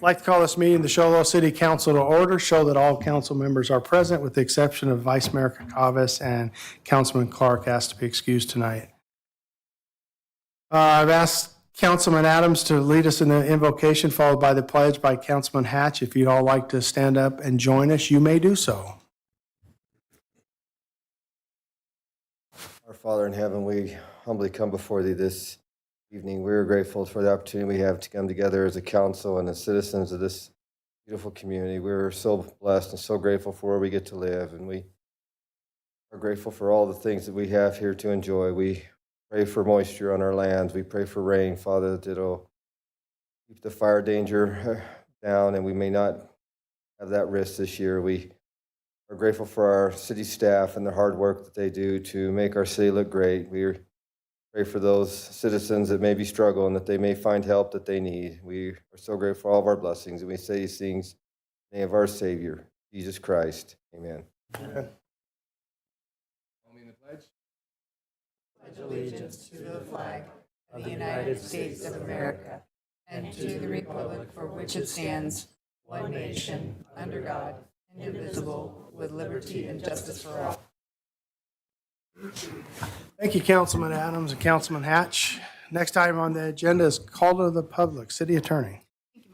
like to call this meeting the Show Low City Council to order. Show that all council members are present with the exception of Vice Mayor Kakavas and Councilman Clark asked to be excused tonight. I've asked Councilman Adams to lead us in the invocation followed by the pledge by Councilman Hatch. If you'd all like to stand up and join us, you may do so. Our Father in heaven, we humbly come before thee this evening. We're grateful for the opportunity we have to come together as a council and as citizens of this beautiful community. We're so blessed and so grateful for where we get to live, and we are grateful for all the things that we have here to enjoy. We pray for moisture on our lands. We pray for rain, Father, that it'll keep the fire danger down and we may not have that risk this year. We are grateful for our city staff and the hard work that they do to make our city look great. We pray for those citizens that maybe struggle and that they may find help that they need. We are so grateful for all of our blessings, and we say these things in the name of our Savior, Jesus Christ. Amen. Amen. Pledge allegiance to the flag of the United States of America and to the republic for which it stands, one nation, under God, indivisible, with liberty and justice for all. Thank you, Councilman Adams and Councilman Hatch. Next item on the agenda is call to the public. City Attorney. Thank you,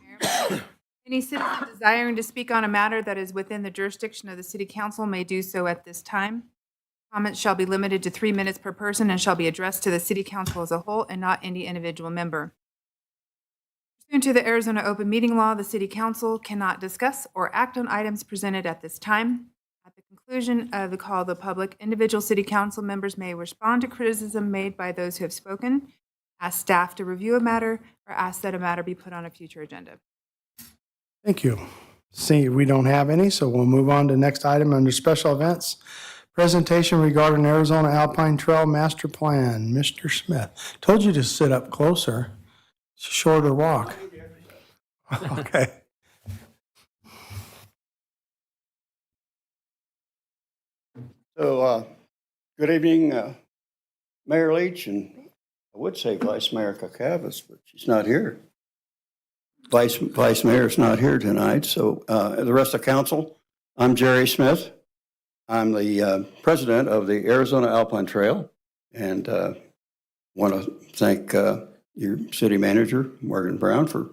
Mayor. Any citizen desiring to speak on a matter that is within the jurisdiction of the City Council may do so at this time. Comments shall be limited to 3 minutes per person and shall be addressed to the City Council as a whole and not any individual member. Pursuant to the Arizona Open Meeting Law, the City Council cannot discuss or act on items presented at this time. At the conclusion of the call of the public, individual City Council members may respond to criticism made by those who have spoken, ask staff to review a matter, or ask that a matter be put on a future agenda. Thank you. See, we don't have any, so we'll move on to next item under special events. Presentation regarding Arizona Alpine Trail Master Plan. Mr. Smith. Told you to sit up closer. It's a shorter walk. Okay. So, good evening, Mayor Leach, and I would say Vice Mayor Kakavas, but she's not here. Vice Mayor's not here tonight, so the rest of council, I'm Jerry Smith. I'm the president of the Arizona Alpine Trail, and want to thank your city manager, Morgan Brown, for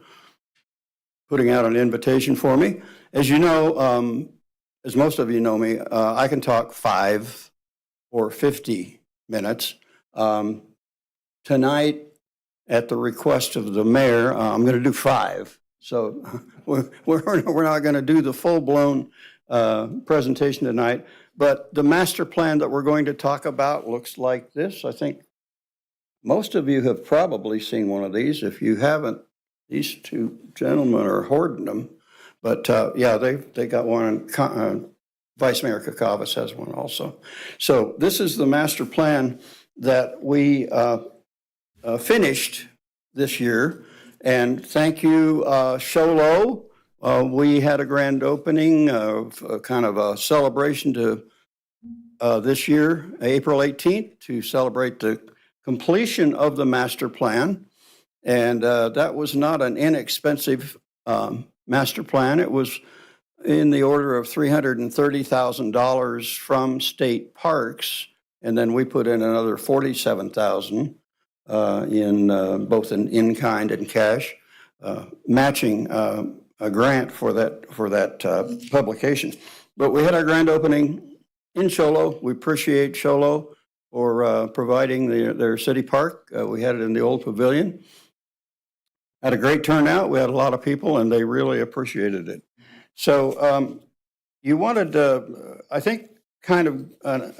putting out an invitation for me. As you know, as most of you know me, I can talk 5 or 50 minutes. Tonight, at the request of the mayor, I'm going to do 5. So we're not going to do the full-blown presentation tonight. But the master plan that we're going to talk about looks like this. I think most of you have probably seen one of these. If you haven't, these two gentlemen are hoarding them. But yeah, they got one, and Vice Mayor Kakavas has one also. So this is the master plan that we finished this year. And thank you, Show Low. We had a grand opening of kind of a celebration to this year, April 18th, to celebrate the completion of the master plan. And that was not an inexpensive master plan. It was in the order of $330,000 from state parks. And then we put in another $47,000 in both in-kind and cash, matching a grant for that publication. But we had our grand opening in Show Low. We appreciate Show Low for providing their city park. We had it in the old pavilion. Had a great turnout. We had a lot of people, and they really appreciated it. So you wanted, I think, kind of an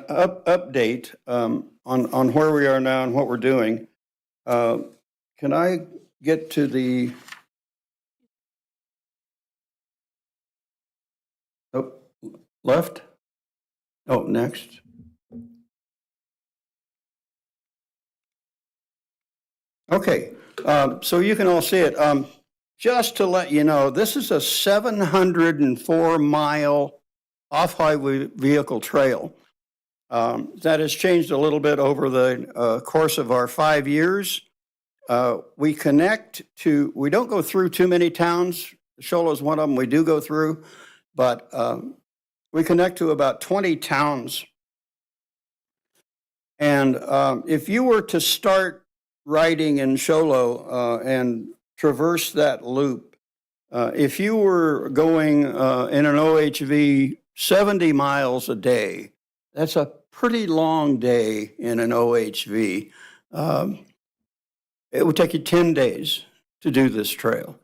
update on where we are now and what we're doing. Can I get to the left? Oh, next. Okay, so you can all see it. Just to let you know, this is a 704-mile off-highway vehicle trail. That has changed a little bit over the course of our 5 years. we connect to, we don't go through too many towns. Shola is one of them we do go through, but we connect to about 20 towns. And if you were to start riding in Sholo and traverse that loop, if you were going in an OHV 70 miles a day, that's a pretty long day in an OHV. It would take you 10 days to do this trail.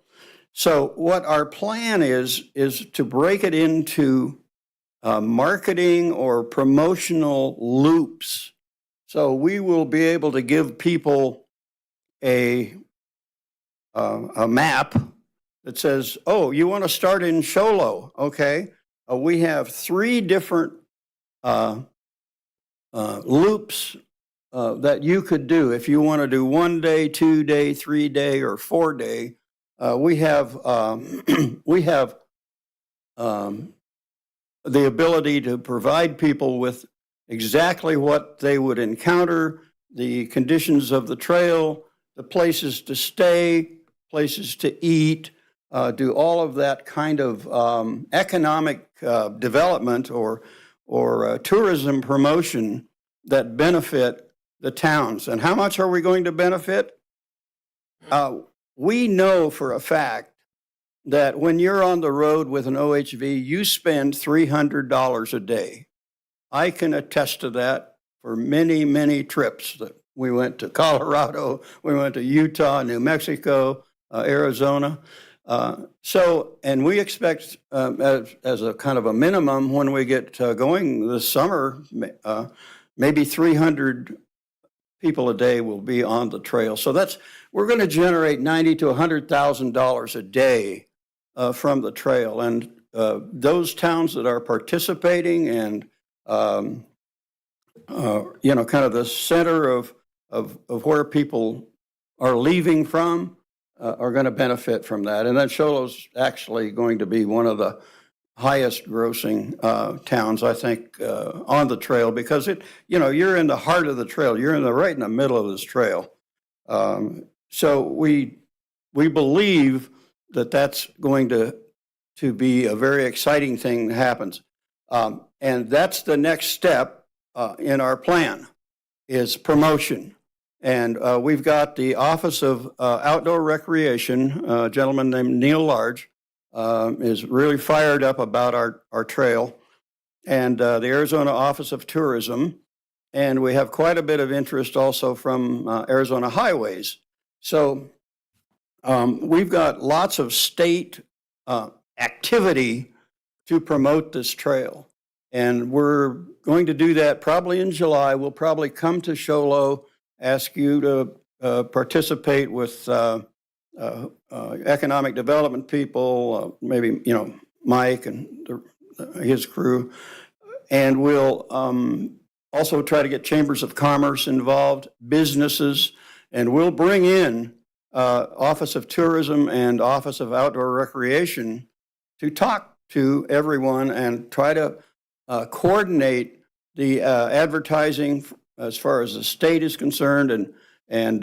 So what our plan is to break it into marketing or promotional loops. So we will be able to give people a map that says, oh, you want to start in Sholo, okay? We have 3 different loops that you could do. If you want to do 1 day, 2 day, 3 day, or 4 day, we have the ability to provide people with exactly what they would encounter, the conditions of the trail, the places to stay, places to eat, do all of that kind of economic development or tourism promotion that benefit the towns. And how much are we going to benefit? We know for a fact that when you're on the road with an OHV, you spend $300 a day. I can attest to that for many, many trips that we went to Colorado, we went to Utah, New Mexico, Arizona. And we expect as a kind of a minimum when we get going this summer, maybe 300 people a day will be on the trail. So we're going to generate $90,000 to $100,000 a day from the trail. And those towns that are participating and, kind of the center of where people are leaving from are going to benefit from that. And then Sholo's actually going to be one of the highest grossing towns, I think, on the trail, because you're in the heart of the trail. You're right in the middle of this trail. So we believe that that's going to be a very exciting thing that happens. And that's the next step in our plan is promotion. And we've got the Office of Outdoor Recreation, a gentleman named Neil Large, is really fired up about our trail, and the Arizona Office of Tourism. And we have quite a bit of interest also from Arizona Highways. So we've got lots of state activity to promote this trail. And we're going to do that probably in July. We'll probably come to Sholo, ask you to participate with economic development people, maybe, Mike and his crew. And we'll also try to get chambers of commerce involved, businesses, and we'll bring in Office of Tourism and Office of Outdoor Recreation to talk to everyone and try to coordinate the advertising as far as the state is concerned and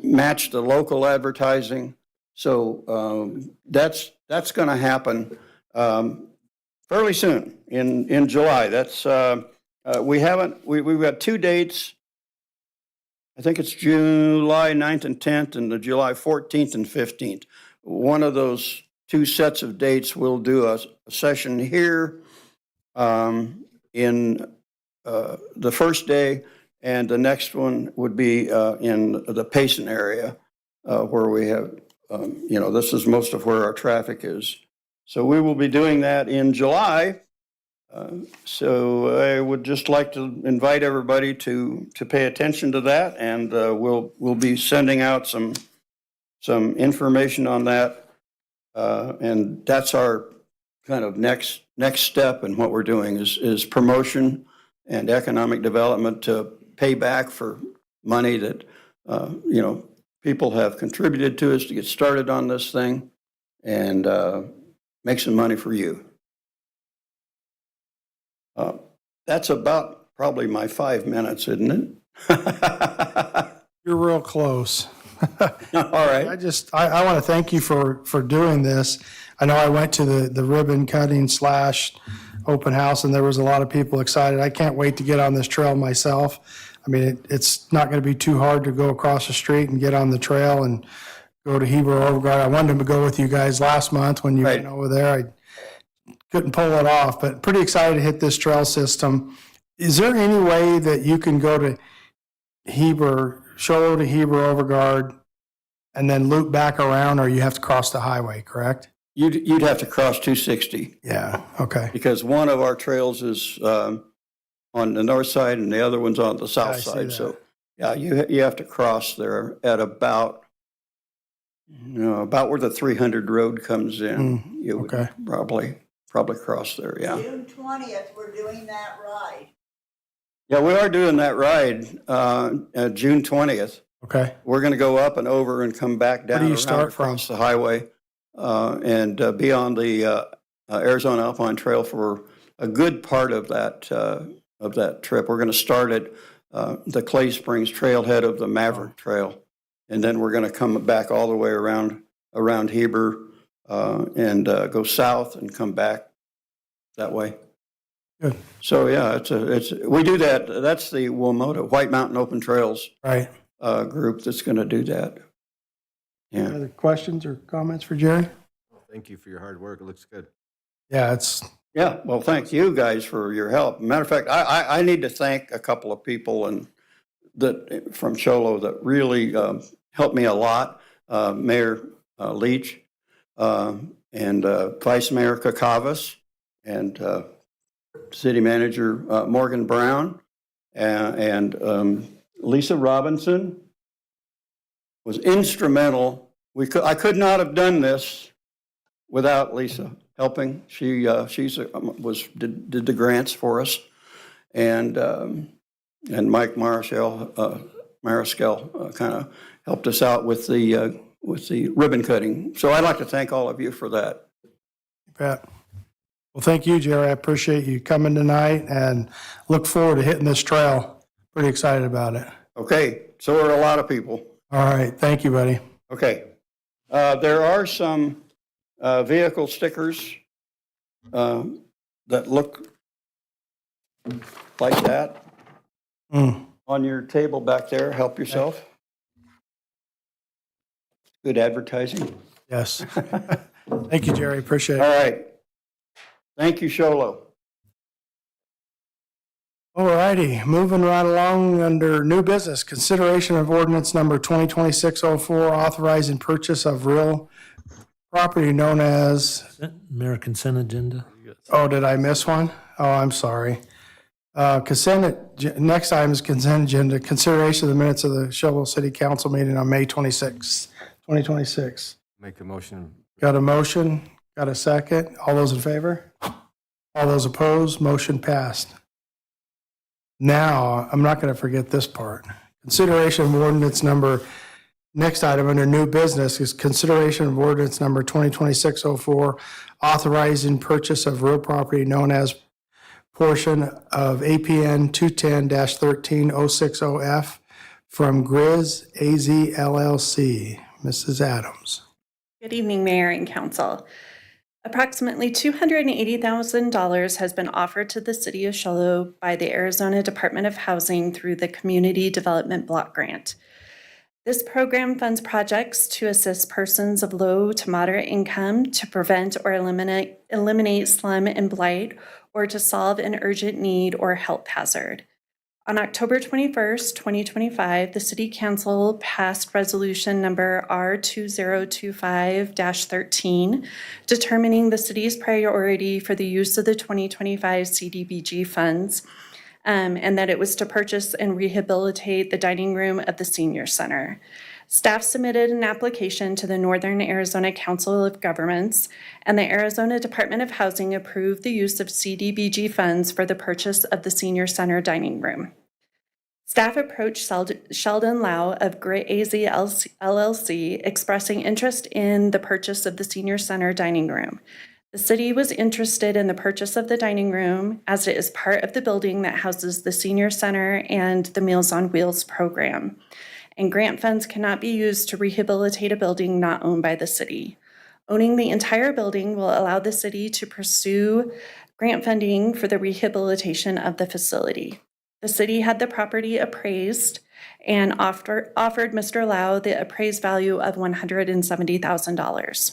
match the local advertising. So that's going to happen fairly soon in July. That's we've got 2 dates. I think it's July 9th and 10th and the July 14th and 15th. One of those 2 sets of dates, we'll do a session here in the first day, and the next one would be in the Payson area where we have, this is most of where our traffic is. So we will be doing that in July. So I would just like to invite everybody to pay attention to that, and we'll be sending out some information on that, and that's our kind of next step in what we're doing is promotion and economic development to pay back for money that people have contributed to us to get started on this thing, and make some money for you. That's about probably my 5 minutes, isn't it? You're real close. All right. I want to thank you for doing this. I know I went to the ribbon cutting / open house, and there was a lot of people excited. I can't wait to get on this trail myself. I mean, it's not going to be too hard to go across the street and get on the trail and go to Heber Overguard. I wanted to go with you guys last month when you went Right. over there. I couldn't pull it off, but pretty excited to hit this trail system. Is there any way that you can go to Heber, Show to Heber Overguard, and then loop back around, or you have to cross the highway, correct? You'd have to cross 260 Yeah, okay. because one of our trails is on the north side and the other one's on the I south see side. that. So, yeah, you have to cross there at about where the 300 road comes in. You would okay. probably cross there, yeah. June 20th, we're doing that ride. Yeah, we are doing that ride June 20th. Okay, We're going to go up and over and come back down do you around start from? across the highway and be on the Arizona Alpine Trail for a good part of that trip. We're going to start at the Clay Springs trailhead of the Maverick Trail, and then we're going to come back all the way around Heber and go south and come back that way. Good. So yeah, we do that. That's the WMOTA, White Mountain Open Trails Right. group that's going to do that. Yeah. Any other questions or comments for Jerry? Thank you for your hard work. It looks good. Yeah, it's, Yeah, well, thank you guys for your help. Matter of fact, I need to thank a couple of people that from Cholo that really helped me a lot. Mayor Leach and Vice Mayor Kakavas and City Manager Morgan Brown and Lisa Robinson was instrumental. I could not have done this without Lisa helping. She did the grants for us, and Mike Mariscal kind of helped us out with the ribbon cutting. So I'd like to thank all of you for that. Pat. Well, thank you, Jerry. I appreciate you coming tonight and look forward to hitting this trail. Pretty excited about it. Okay, so are a lot of people. All right, thank you, buddy. Okay, there are some vehicle stickers that look like that on your table back there. Help yourself. Good advertising. Yes. Thank you, Jerry. Appreciate All it. right. Thank you, Sholo. All righty, moving right along under new business, consideration of ordinance number 2026-04, authorizing purchase of real property known as, Mayor, consent agenda. oh, did I miss one? Oh, I'm sorry. Next item is consent agenda, consideration of the minutes of the Shelbyville City Council meeting on May 26, 2026. Make a motion. Got a motion? Got a second? All those in favor? All those opposed? Motion passed. Now, I'm not going to forget this part. Consideration of ordinance number, next item under new business is consideration of ordinance number 2026-04, authorizing purchase of real property known as portion of APN 210-13060F from Grizz AZ LLC. Mrs. Adams. Good evening, Mayor and Council. Approximately $280,000 has been offered to the City of Shoalo by the Arizona Department of Housing through the Community Development Block Grant. This program funds projects to assist persons of low to moderate income to prevent or eliminate slum and blight, or to solve an urgent need or health hazard. On October 21st, 2025, the City Council passed Resolution Number R2025-13, determining the city's priority for the use of the 2025 CDBG funds, and that it was to purchase and rehabilitate the dining room of the Senior Center. Staff submitted an application to the Northern Arizona Council of Governments, and the Arizona Department of Housing approved the use of CDBG funds for the purchase of the Senior Center dining room. Staff approached Sheldon Lau of Grit AZ LLC, expressing interest in the purchase of the Senior Center dining room. The city was interested in the purchase of the dining room as it is part of the building that houses the Senior Center and the Meals on Wheels program. and grant funds cannot be used to rehabilitate a building not owned by the city. Owning the entire building will allow the city to pursue grant funding for the rehabilitation of the facility. The city had the property appraised and offered Mr. Lau the appraised value of $170,000.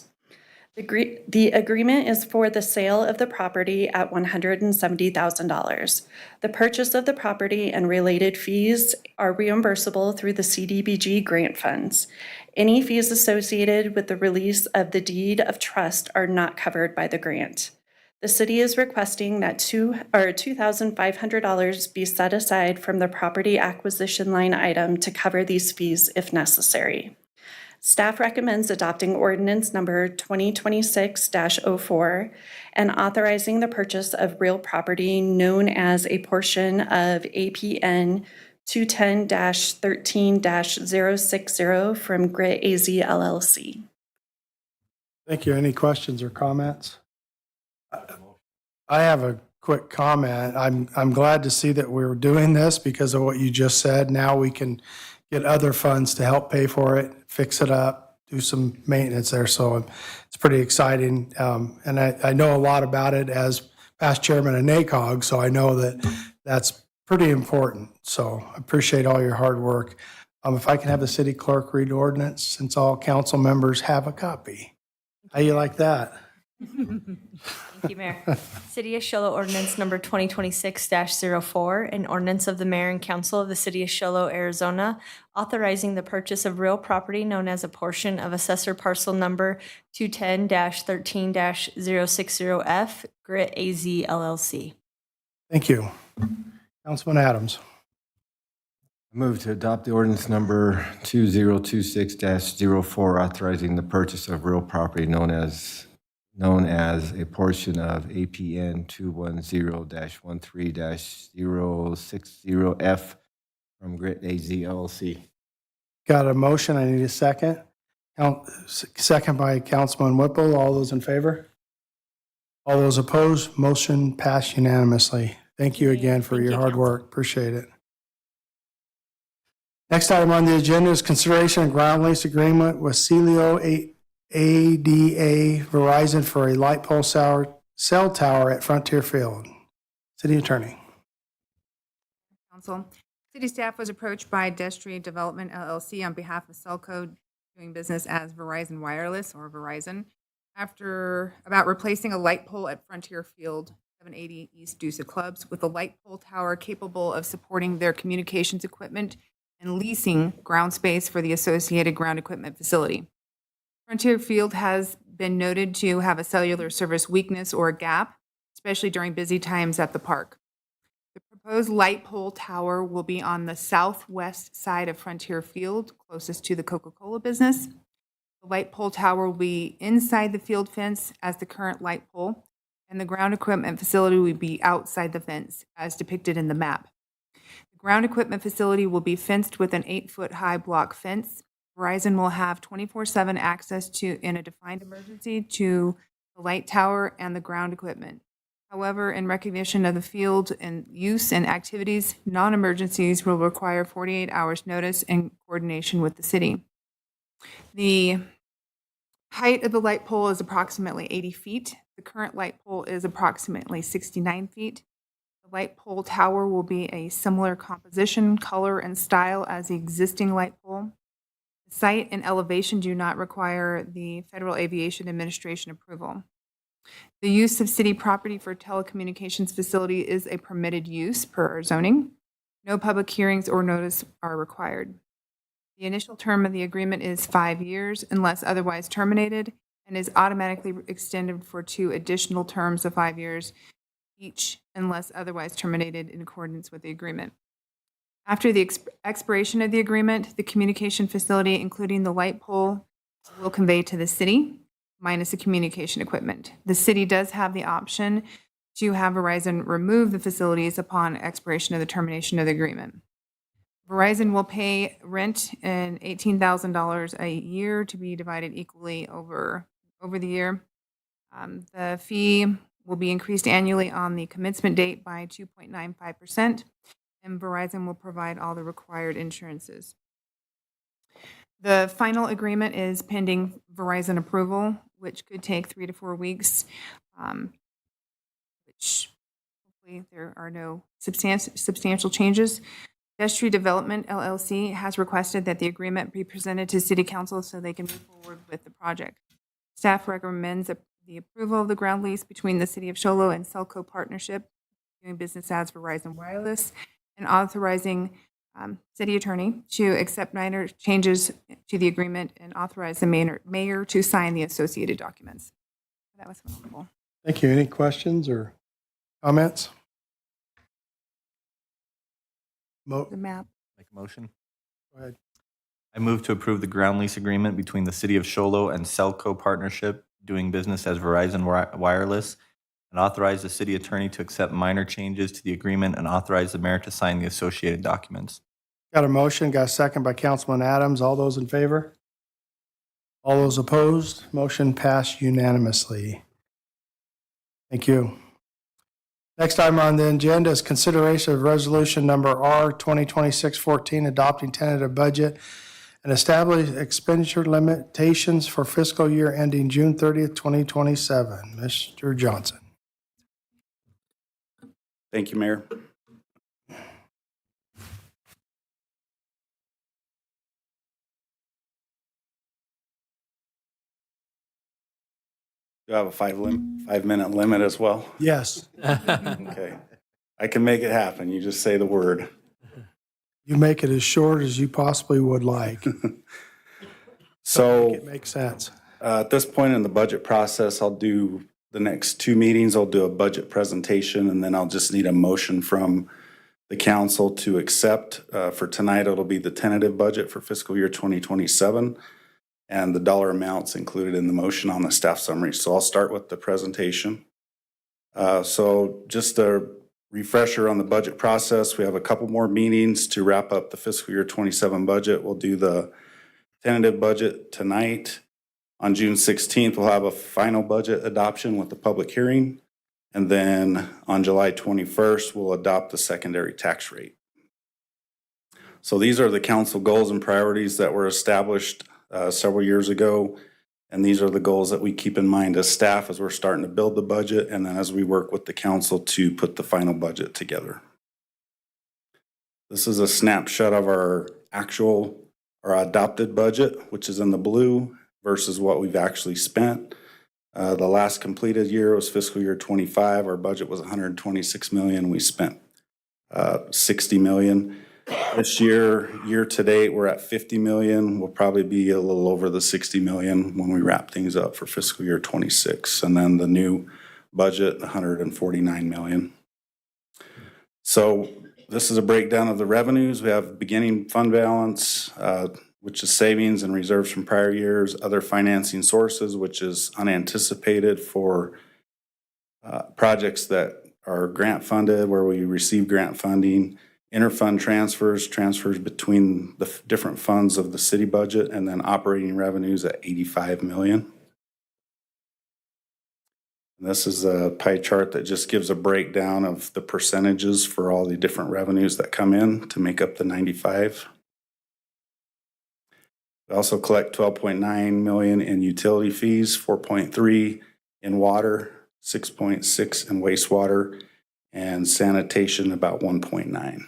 The agreement is for the sale of the property at $170,000. The purchase of the property and related fees are reimbursable through the CDBG grant funds. Any fees associated with the release of the deed of trust are not covered by the grant. The city is requesting that $2,500 be set aside from the property acquisition line item to cover these fees if necessary. Staff recommends adopting ordinance number 2026-04 and authorizing the purchase of real property known as a portion of APN 210-13-060 from Grit AZ LLC. Thank you. Any questions or comments? I have a quick comment. I'm glad to see that we're doing this because of what you just said. Now we can get other funds to help pay for it, fix it up, do some maintenance there. So it's pretty exciting. And I know a lot about it as past chairman of NACOG, so I know that that's pretty important. So I appreciate all your hard work. If I can have the city clerk read ordinance, since all council members have a copy. How you like that? Thank you, Mayor. City of Show Ordinance Number 2026-04, an ordinance of the mayor and council of the City of Show, Arizona, authorizing the purchase of real property known as a portion of assessor parcel number 210-13-060F, Grit AZ LLC. Thank you. Councilman Adams. I move to adopt the ordinance number 2026-04, authorizing the purchase of real property known as a portion of APN 210-13-060F from Grit AZ LLC. Got a motion. I need a second. Second by Councilman Whipple. All those in favor? All those opposed? Motion passed unanimously. Thank you again for your hard work. Appreciate it. Next item on the agenda is consideration of ground lease agreement with Celio ADA Verizon for a light pole cell tower at Frontier Field. City Attorney. Council. City staff was approached by Destry Development LLC on behalf of Cellco doing business as Verizon Wireless or Verizon about replacing a light pole at Frontier Field 780 East Dusa Clubs with a light pole tower capable of supporting their communications equipment and leasing ground space for the associated ground equipment facility. Frontier Field has been noted to have a cellular service weakness or a gap, especially during busy times at the park. The proposed light pole tower will be on the southwest side of Frontier Field, closest to the Coca-Cola business. The light pole tower will be inside the field fence as the current light pole, and the ground equipment facility will be outside the fence as depicted in the map. The ground equipment facility will be fenced with an 8-foot-high block fence. Verizon will have 24/7 access to, in a defined emergency, to the light tower and the ground equipment. However, in recognition of the field and use and activities, non-emergencies will require 48 hours notice in coordination with the city. The height of the light pole is approximately 80 feet. The current light pole is approximately 69 feet. The light pole tower will be a similar composition, color, and style as the existing light pole. The site and elevation do not require the Federal Aviation Administration approval. The use of city property for telecommunications facility is a permitted use per our zoning. No public hearings or notice are required. The initial term of the agreement is 5 years unless otherwise terminated and is automatically extended for 2 additional terms of 5 years each unless otherwise terminated in accordance with the agreement. After the expiration of the agreement, the communication facility, including the light pole, will convey to the city, minus the communication equipment. The city does have the option to have Verizon remove the facilities upon expiration of the termination of the agreement. Verizon will pay rent and $18,000 a year to be divided equally over the year. The fee will be increased annually on the commencement date by 2.95%, and Verizon will provide all the required insurances. The final agreement is pending Verizon approval, which could take 3 to 4 weeks, which hopefully there are no substantial changes. Vestry Development LLC has requested that the agreement be presented to City Council so they can move forward with the project. Staff recommends the approval of the ground lease between the City of Show Low and Selco Partnership, doing business as Verizon Wireless, and authorizing city attorney to accept minor changes to the agreement and authorize the mayor to sign the associated documents. That was helpful. Thank you. Any questions or comments? The map. Make a motion. Go ahead. I move to approve the ground lease agreement between the City of Show Low and Selco Partnership, doing business as Verizon Wireless, and authorize the city attorney to accept minor changes to the agreement and authorize the mayor to sign the associated documents. Got a motion, got a second by Councilman Adams. All those in favor? All those opposed? Motion passed unanimously. Thank you. Next item on the agenda is consideration of resolution number R 2026-14, adopting tentative budget and establish expenditure limitations for fiscal year ending June 30th, 2027. Mr. Johnson. Thank you, Mayor. Do I have a 5-minute limit as well? Yes, Okay. I can make it happen. You just say the word. you make it as short as you possibly would like. So It makes sense. at this point in the budget process, I'll do the next 2 meetings. I'll do a budget presentation, and then I'll just need a motion from the council to accept. For tonight, it'll be the tentative budget for fiscal year 2027, and the dollar amounts included in the motion on the staff summary. So I'll start with the presentation. So just a refresher on the budget process. We have a couple more meetings to wrap up the fiscal year 27 budget. We'll do the tentative budget tonight. On June 16th, we'll have a final budget adoption with the public hearing. And then on July 21st, we'll adopt the secondary tax rate. So these are the council goals and priorities that were established several years ago. And these are the goals that we keep in mind as staff as we're starting to build the budget and then as we work with the council to put the final budget together. This is a snapshot of our adopted budget, which is in the blue, versus what we've actually spent. The last completed year was fiscal year 25. Our budget was 126 million. We spent 60 million. This year to date, we're at 50 million. We'll probably be a little over the 60 million when we wrap things up for fiscal year 26. And then the new budget, 149 million. So this is a breakdown of the revenues. We have beginning fund balance, which is savings and reserves from prior years, other financing sources, which is unanticipated for projects that are grant funded, where we receive grant funding, interfund transfers between the different funds of the city budget, and then operating revenues at 85 million. And this is a pie chart that just gives a breakdown of the percentages for all the different revenues that come in to make up the 95. We also collect 12.9 million in utility fees, 4.3 in water, 6.6 in wastewater, and sanitation about 1.9.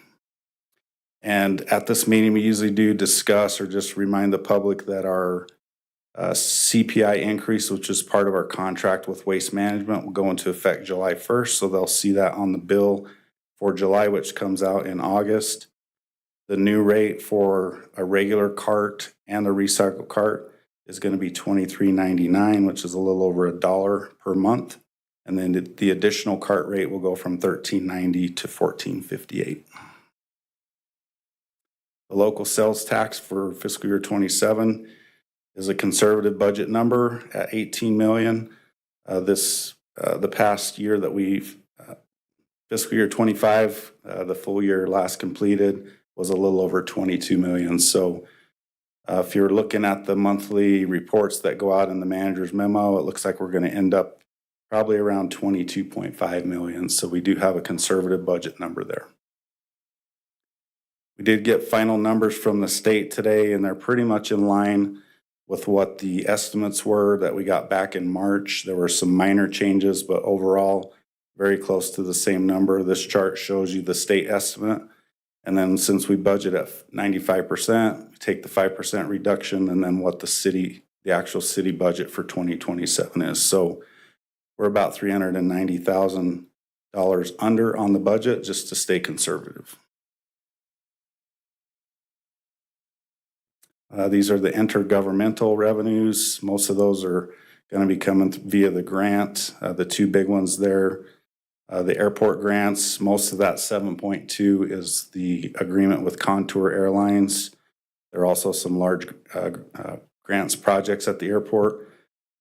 And at this meeting, we usually do discuss or just remind the public that our CPI increase, which is part of our contract with Waste Management, will go into effect July 1st. So they'll see that on the bill for July, which comes out in August. The new rate for a regular cart and a recycled cart is going to be $23.99, which is a little over $1 per month. And then the additional cart rate will go from $13.90 to $14.58. The local sales tax for fiscal year 27 is a conservative budget number at 18 million. The past year that we've, fiscal year 25, the full year last completed was a little over 22 million. So if you're looking at the monthly reports that go out in the manager's memo, it looks like we're going to end up probably around 22.5 million. So we do have a conservative budget number there. We did get final numbers from the state today, and they're pretty much in line with what the estimates were that we got back in March. There were some minor changes, but overall, very close to the same number. This chart shows you the state estimate. And then since we budget at 95%, we take the 5% reduction and then what the actual city budget for 2027 is. So we're about $390,000 under on the budget just to stay conservative. These are the intergovernmental revenues. Most of those are going to be coming via the grant. The two big ones there, the airport grants, most of that 7.2 is the agreement with Contour Airlines. There are also some large grants projects at the airport.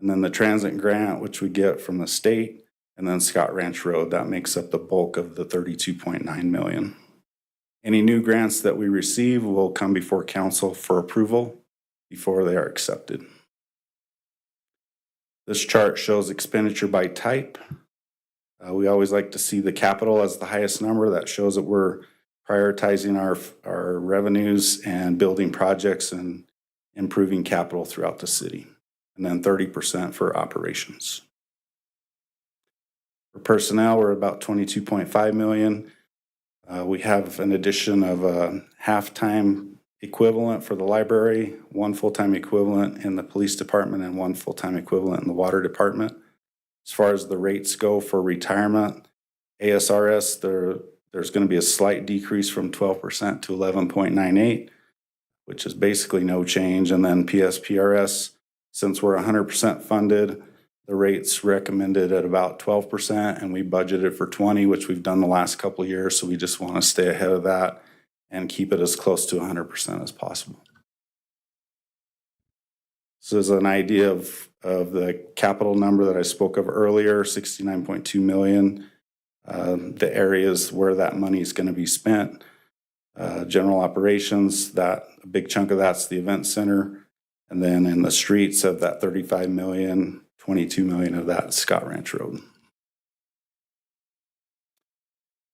And then the transit grant, which we get from the state, and then Scott Ranch Road, that makes up the bulk of the $32.9 million. Any new grants that we receive will come before council for approval before they are accepted. This chart shows expenditure by type. We always like to see the capital as the highest number. That shows that we're prioritizing our revenues and building projects and improving capital throughout the city. And then 30% for operations. For personnel, we're about $22.5 million. We have an addition of a half-time equivalent for the library, one full-time equivalent in the police department, and one full-time equivalent in the water department. As far as the rates go for retirement, ASRS, there's going to be a slight decrease from 12% to 11.98, which is basically no change. And then PSPRS, since we're 100% funded, the rate's recommended at about 12%, and we budgeted for 20, which we've done the last couple of years. So we just want to stay ahead of that and keep it as close to 100% as possible. So as an idea of the capital number that I spoke of earlier, $69.2 million, the areas where that money is going to be spent, general operations, that a big chunk of that's the event center. And then in the streets of that $35 million, $22 million of that is Scott Ranch Road.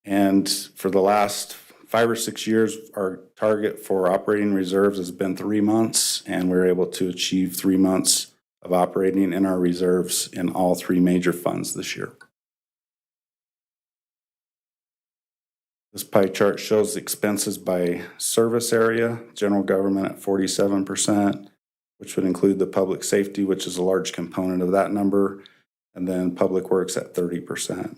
And for the last 5 or 6 years, our target for operating reserves has been 3 months, and we're able to achieve 3 months of operating in our reserves in all 3 major funds this year. This pie chart shows expenses by service area, general government at 47%, which would include the public safety, which is a large component of that number, and then public works at 30%.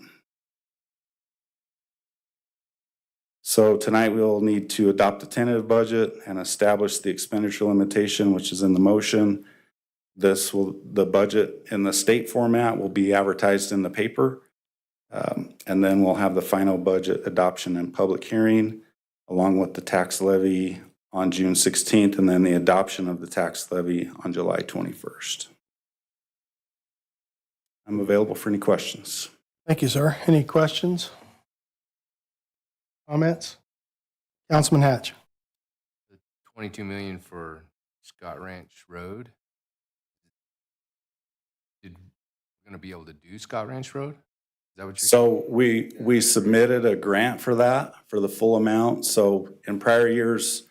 So tonight we'll need to adopt a tentative budget and establish the expenditure limitation, which is in the motion. The budget in the state format will be advertised in the paper, and then we'll have the final budget adoption and public hearing, along with the tax levy on June 16th, and then the adoption of the tax levy on July 21st. I'm available for any questions. Thank you, sir. Any questions? Comments? Councilman Hatch. The $22 million for Scott Ranch Road. We're going to be able to do Scott Ranch Road? Is that what you're saying? So we submitted a grant for that, for the full amount. So in prior years,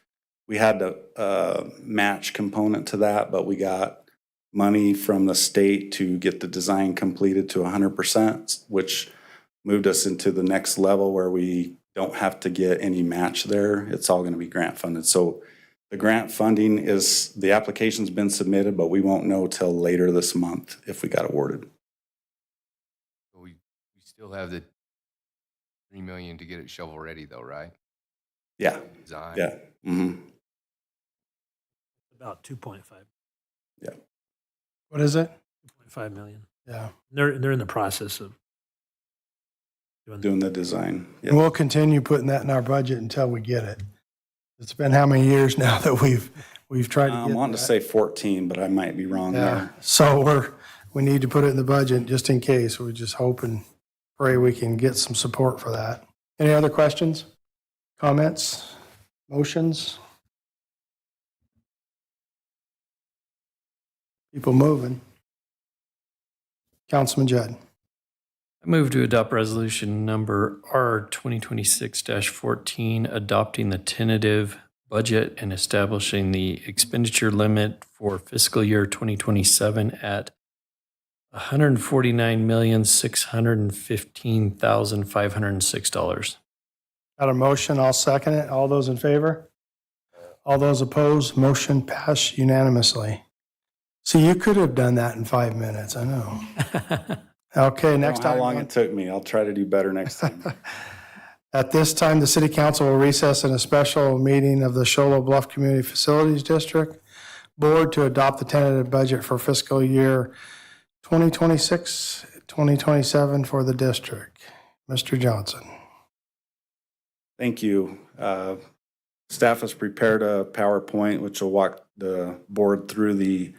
we had a match component to that, but we got money from the state to get the design completed to 100%, which moved us into the next level where we don't have to get any match there. It's all going to be grant funded. So the grant funding the application's been submitted, but we won't know till later this month if we got awarded. We still have the $3 million to get it shovel ready though, right? Yeah. Design. Yeah. Mm-hmm. About 2.5. Yeah. What is it? 2.5 million. Yeah. They're in the process of Doing the design. Yeah. And we'll continue putting that in our budget until we get it. It's been how many years now that we've tried to get I'm wanting to say 14, but I might be wrong Yeah, there. so we need to put it in the budget just in case. We just hope and pray we can get some support for that. Any other questions, comments, motions? People moving. Councilman Judd. I move to adopt resolution number R 2026-14, adopting the tentative budget and establishing the expenditure limit for fiscal year 2027 at $149,615,506. Got a motion, I'll second it. All those in favor? All those opposed, motion passed unanimously. See, you could have done that in 5 minutes, I know. Okay, I don't next know how item. long it took me. I'll try to do better next time. At this time, the city council will recess in a special meeting of the Shoal Low Bluff Community Facilities District Board to adopt the tentative budget for fiscal year 2026, 2027 for the district. Mr. Johnson. Thank you. Staff has prepared a PowerPoint which will walk the board through the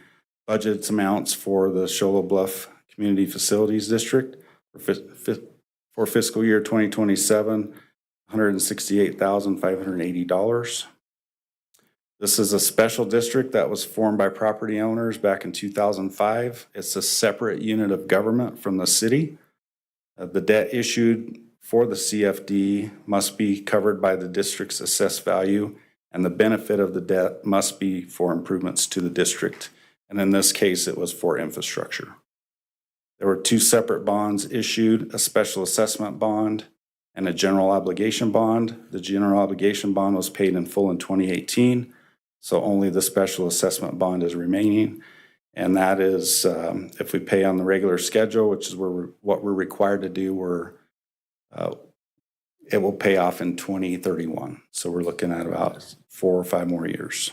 budget amounts for the Shoal Low Bluff Community Facilities District for fiscal year 2027, $168,580. This is a special district that was formed by property owners back in 2005. It's a separate unit of government from the city. The debt issued for the CFD must be covered by the district's assessed value, and the benefit of the debt must be for improvements to the district. And in this case, it was for infrastructure. There were two separate bonds issued, a special assessment bond and a general obligation bond. The general obligation bond was paid in full in 2018, so only the special assessment bond is remaining. And that is, if we pay on the regular schedule, which is what we're required to do, it will pay off in 2031. So we're looking at about 4 or 5 more years.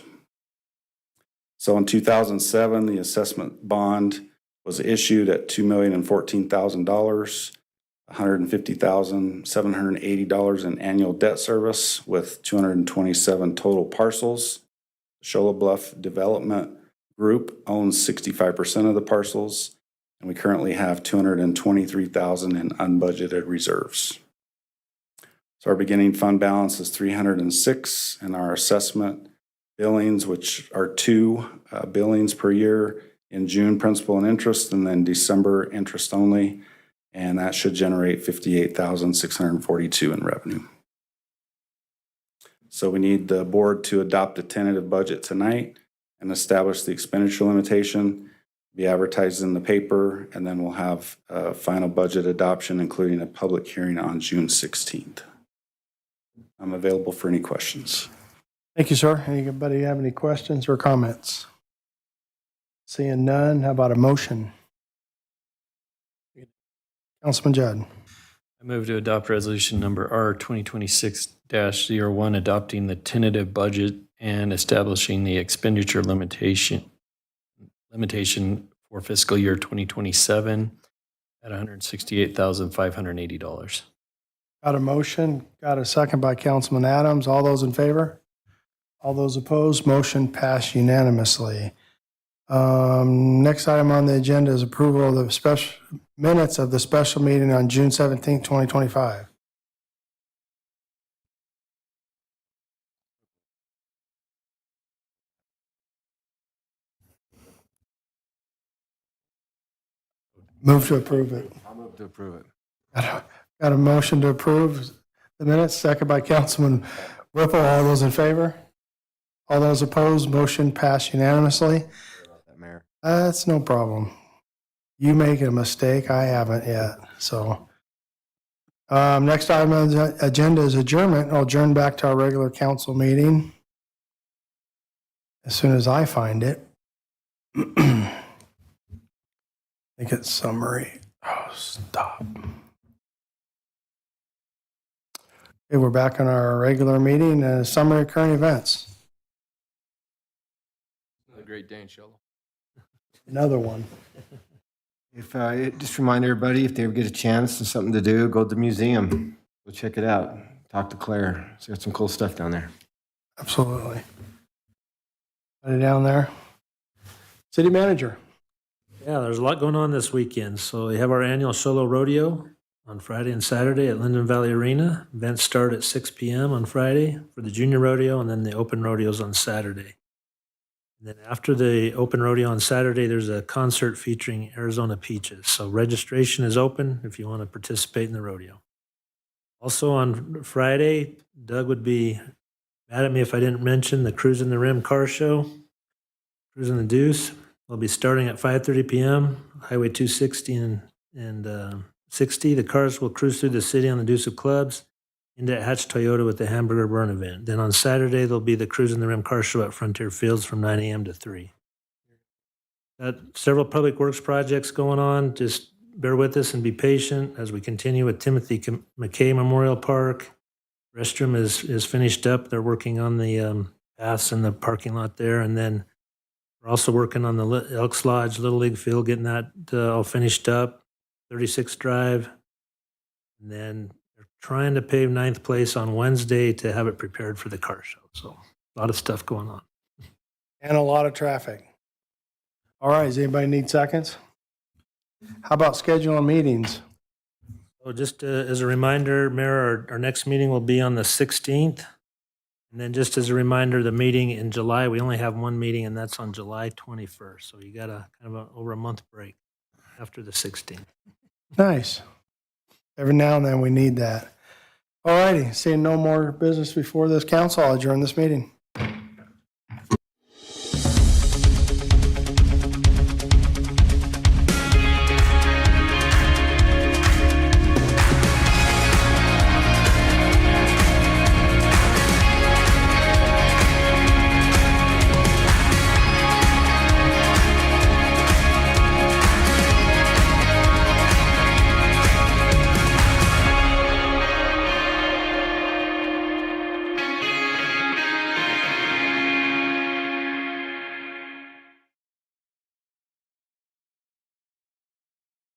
So in 2007, the assessment bond was issued at $2,014,000, $150,780 in annual debt service with 227 total parcels. Shoal Low Bluff Development Group owns 65% of the parcels, and we currently have $223,000 in unbudgeted reserves. So our beginning fund balance is $306,000, and our assessment billings, which are 2 billings per year, in June principal and interest, and then December interest only, and that should generate $58,642 in revenue. So we need the board to adopt a tentative budget tonight and establish the expenditure limitation, be advertised in the paper, and then we'll have a final budget adoption, including a public hearing on June 16th. I'm available for any questions. Thank you, sir. Anybody have any questions or comments? Seeing none, how about a motion? Councilman Judd. I move to adopt resolution number R 2026-01, adopting the tentative budget and establishing the expenditure limitation for fiscal year 2027 at $168,580. Got a motion, got a second by Councilman Adams. All those in favor? All those opposed? Motion passed unanimously. Next item on the agenda is approval of the special minutes of the special meeting on June 17th, 2025. Move to approve it. I'll move to approve it. Got a motion to approve the minutes, second by Councilman Whipple. All those in favor? All those opposed? Motion passed unanimously. Mayor. That's no problem. You make a mistake, I haven't yet, so. Next item on the agenda is adjournment. I'll adjourn back to our regular council meeting as soon as I find it. I think it's summary. Oh, stop. Okay, we're back on our regular meeting, summary of current events. Another great day in Shoal Low. Another one. If just remind everybody, if they ever get a chance and something to do, go to the museum. Go check it out. Talk to Claire. She's got some cool stuff down there. Absolutely. Put it down there. City manager. Yeah, there's a lot going on this weekend. So we have our annual Solo Rodeo on Friday and Saturday at Linden Valley Arena. Events start at 6 p.m. on Friday for the junior rodeo, and then the open rodeos on Saturday. And then after the open rodeo on Saturday, there's a concert featuring Arizona Peaches. So registration is open if you want to participate in the rodeo. Also on Friday, Doug would be mad at me if I didn't mention the Cruising the Rim car show. Cruising the Deuce will be starting at 5:30 p.m. Highway 260 and 60. The cars will cruise through the city on the Deuce of Clubs into Hatch Toyota with the Hamburger Burn event. Then on Saturday, there'll be the Cruising the Rim car show at Frontier Fields from 9 a.m. to 3. Got several public works projects going on. Just bear with us and be patient as we continue with Timothy McKay Memorial Park. Restroom is finished up. They're working on the paths in the parking lot there. And then we're also working on the Elks Lodge Little League Field, getting that all finished up. 36th Drive. And then they're trying to pave 9th Place on Wednesday to have it prepared for the car show. So a lot of stuff going on. And a lot of traffic. All right, does anybody need seconds? How about scheduling meetings? So just as a reminder, Mayor, our next meeting will be on the 16th. And then just as a reminder, the meeting in July, we only have one meeting, and that's on July 21st. So you got over a month break after the 16th. Nice. Every now and then we need that. All righty, seeing no more business before this council, I'll adjourn this meeting.